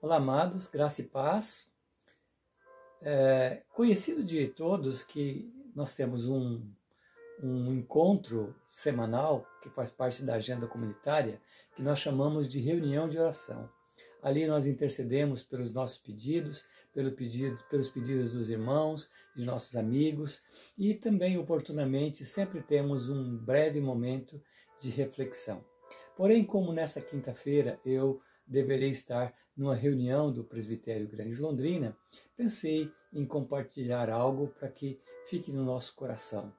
Olá, amados, graça e paz. Conhecido de todos que nós temos um encontro semanal que faz parte da agenda comunitária, que nós chamamos de reunião de oração. Ali nós intercedemos pelos nossos pedidos, pelos pedidos dos irmãos, de nossos amigos, e também, oportunamente, sempre temos um breve momento de reflexão. Porém, como nessa quinta-feira eu deverei estar numa reunião do Presbitério Grande de Londrina, pensei em compartilhar algo para que fique no nosso coração.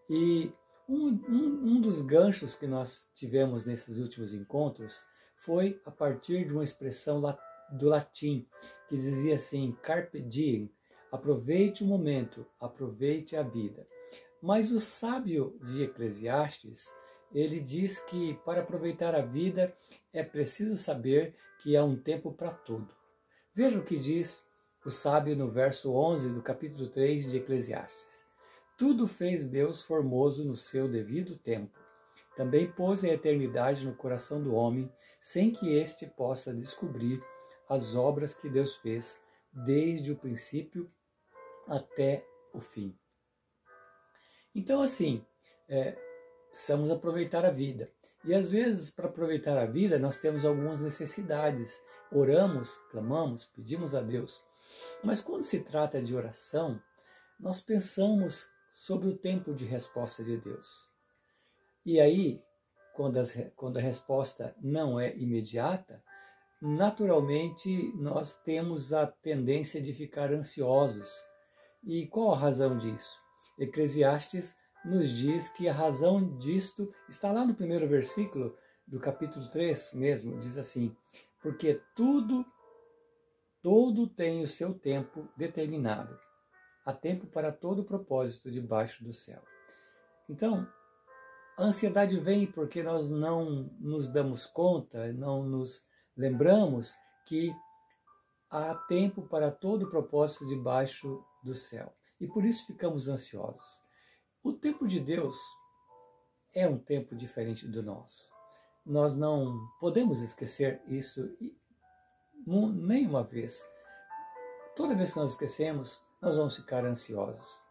E um dos ganchos que nós tivemos nesses últimos encontros foi a partir de uma expressão do latim, que dizia assim, carpe diem, aproveite o momento, aproveite a vida. Mas o sábio de Eclesiastes, ele diz que para aproveitar a vida é preciso saber que há um tempo para tudo. Veja o que diz o sábio no verso 11 do capítulo 3 de Eclesiastes. Tudo fez Deus formoso no seu devido tempo. Também pôs a eternidade no coração do homem, sem que este possa descobrir as obras que Deus fez, desde o princípio até o fim. Então, assim, precisamos aproveitar a vida. E às vezes, para aproveitar a vida, nós temos algumas necessidades. Oramos, clamamos, pedimos a Deus. Mas quando se trata de oração, nós pensamos sobre o tempo de resposta de Deus. E aí, quando a resposta não é imediata, naturalmente nós temos a tendência de ficar ansiosos. E qual a razão disso? Eclesiastes nos diz que a razão disto está lá no primeiro versículo do capítulo 3 mesmo, diz assim, porque todo tem o seu tempo determinado. Há tempo para todo propósito debaixo do céu. Então, a ansiedade vem porque nós não nos damos conta, não nos lembramos que há tempo para todo propósito debaixo do céu. E por isso ficamos ansiosos. O tempo de Deus é um tempo diferente do nosso. Nós não podemos esquecer isso nenhuma vez. Toda vez que nós esquecemos, nós vamos ficar ansiosos.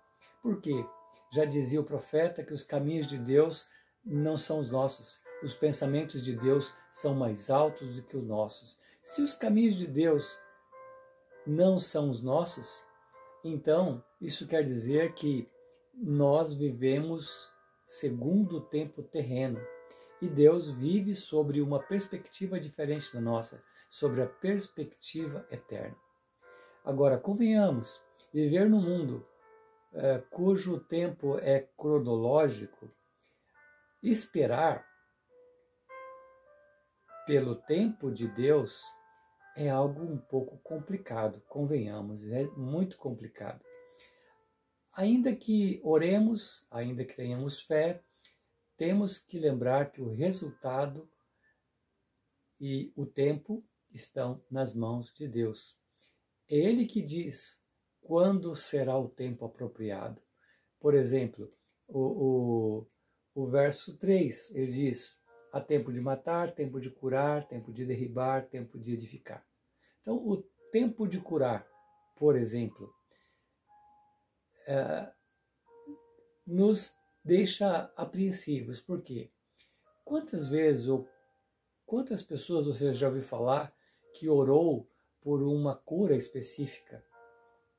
Por quê? Já dizia o profeta que os caminhos de Deus não são os nossos. Os pensamentos de Deus são mais altos do que os nossos. Se os caminhos de Deus não são os nossos, então isso quer dizer que nós vivemos segundo o tempo terreno e Deus vive sobre uma perspectiva diferente da nossa, sobre a perspectiva eterna. Agora, convenhamos, viver no mundo cujo tempo é cronológico, esperar pelo tempo de Deus é algo um pouco complicado, convenhamos, é muito complicado. Ainda que oremos, ainda que tenhamos fé, temos que lembrar que o resultado e o tempo estão nas mãos de Deus. É Ele que diz quando será o tempo apropriado. Por exemplo, o verso 3, ele diz, há tempo de matar, tempo de curar, tempo de derribar, tempo de edificar. Então, o tempo de curar, por exemplo, nos deixa apreensivos. Por quê? Quantas vezes ou quantas pessoas você já ouviu falar que orou por uma cura específica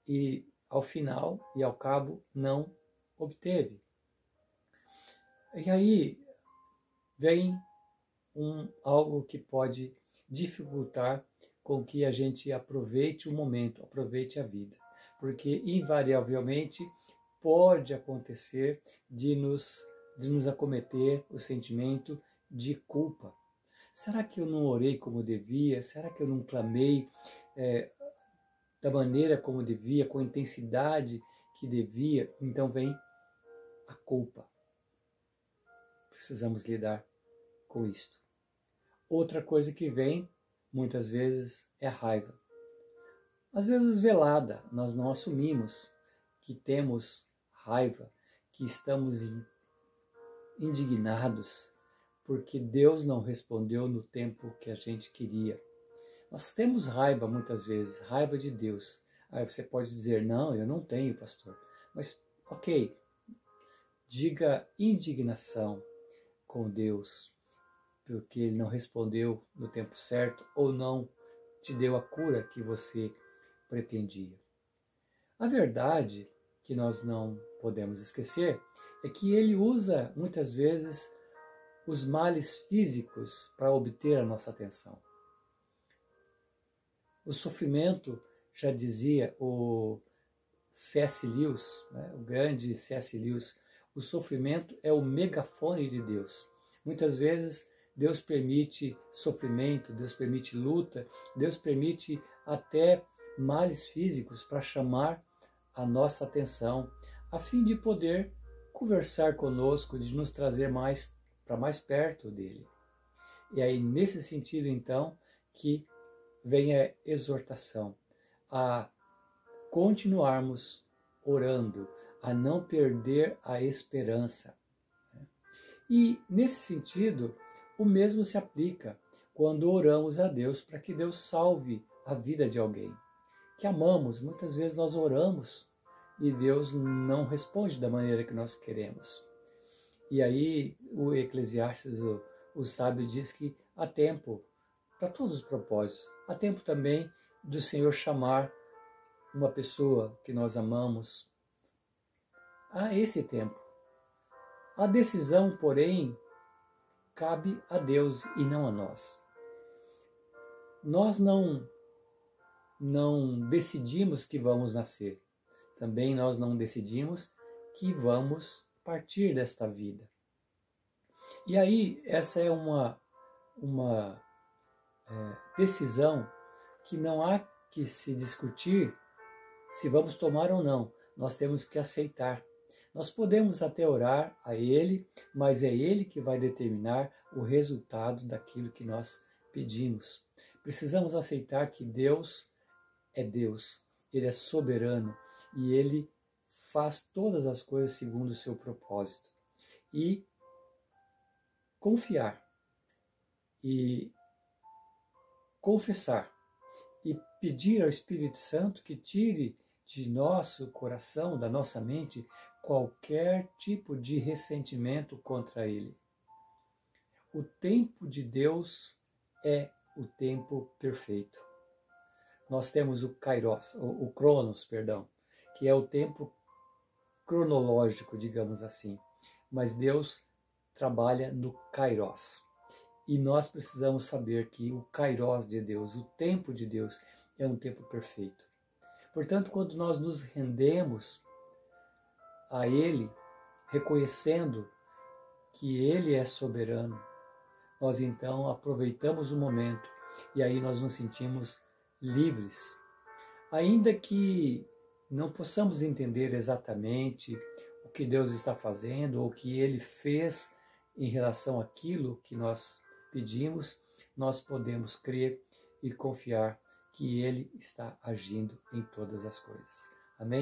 e ao final e ao cabo não obteve? E aí vem algo que pode dificultar com que a gente aproveite o momento, aproveite a vida. Porque invariavelmente pode acontecer de nos acometer o sentimento de culpa. Será que eu não orei como devia? Será que eu não clamei da maneira como devia, com a intensidade que devia? Então vem a culpa. Precisamos lidar com isto. Outra coisa que vem, muitas vezes, é a raiva. Às vezes velada, nós não assumimos que temos raiva, que estamos indignados porque Deus não respondeu no tempo que a gente queria. Nós temos raiva muitas vezes, raiva de Deus. Aí você pode dizer, não, eu não tenho, pastor. Mas, ok, diga indignação com Deus, porque Ele não respondeu no tempo certo ou não te deu a cura que você pretendia. A verdade que nós não podemos esquecer é que Ele usa muitas vezes os males físicos para obter a nossa atenção. O sofrimento, já dizia o C.S. Lewis, né, o grande C.S. Lewis, o sofrimento é o megafone de Deus. Muitas vezes Deus permite sofrimento, Deus permite luta, Deus permite até males físicos para chamar a nossa atenção, a fim de poder conversar conosco, de nos trazer para mais perto dele. E aí, nesse sentido, então, que vem a exortação a continuarmos orando, a não perder a esperança. E, nesse sentido, o mesmo se aplica quando oramos a Deus para que Deus salve a vida de alguém que amamos. Muitas vezes nós oramos e Deus não responde da maneira que nós queremos. E aí o Eclesiastes, o sábio, diz que há tempo para todos os propósitos. Há tempo também do Senhor chamar uma pessoa que nós amamos. Há esse tempo. A decisão, porém, cabe a Deus e não a nós. Nós não decidimos que vamos nascer. Também nós não decidimos que vamos partir desta vida. E aí, essa é uma decisão que não há que se discutir se vamos tomar ou não. Nós temos que aceitar. Nós podemos até orar a Ele, mas é Ele que vai determinar o resultado daquilo que nós pedimos. Precisamos aceitar que Deus é Deus, Ele é soberano e Ele faz todas as coisas segundo o seu propósito. E confiar e confessar e pedir ao Espírito Santo que tire de nosso coração, da nossa mente, qualquer tipo de ressentimento contra Ele. O tempo de Deus é o tempo perfeito. Nós temos o Kairos, o Cronos, que é o tempo cronológico, digamos assim. Mas Deus trabalha no Kairos. E nós precisamos saber que o Kairos de Deus, o tempo de Deus, é um tempo perfeito. Portanto, quando nós nos rendemos a Ele, reconhecendo que Ele é soberano, nós então aproveitamos o momento e aí nós nos sentimos livres. Ainda que não possamos entender exatamente o que Deus está fazendo ou o que Ele fez em relação àquilo que nós pedimos, nós podemos crer e confiar que Ele está agindo em todas as coisas. Amém?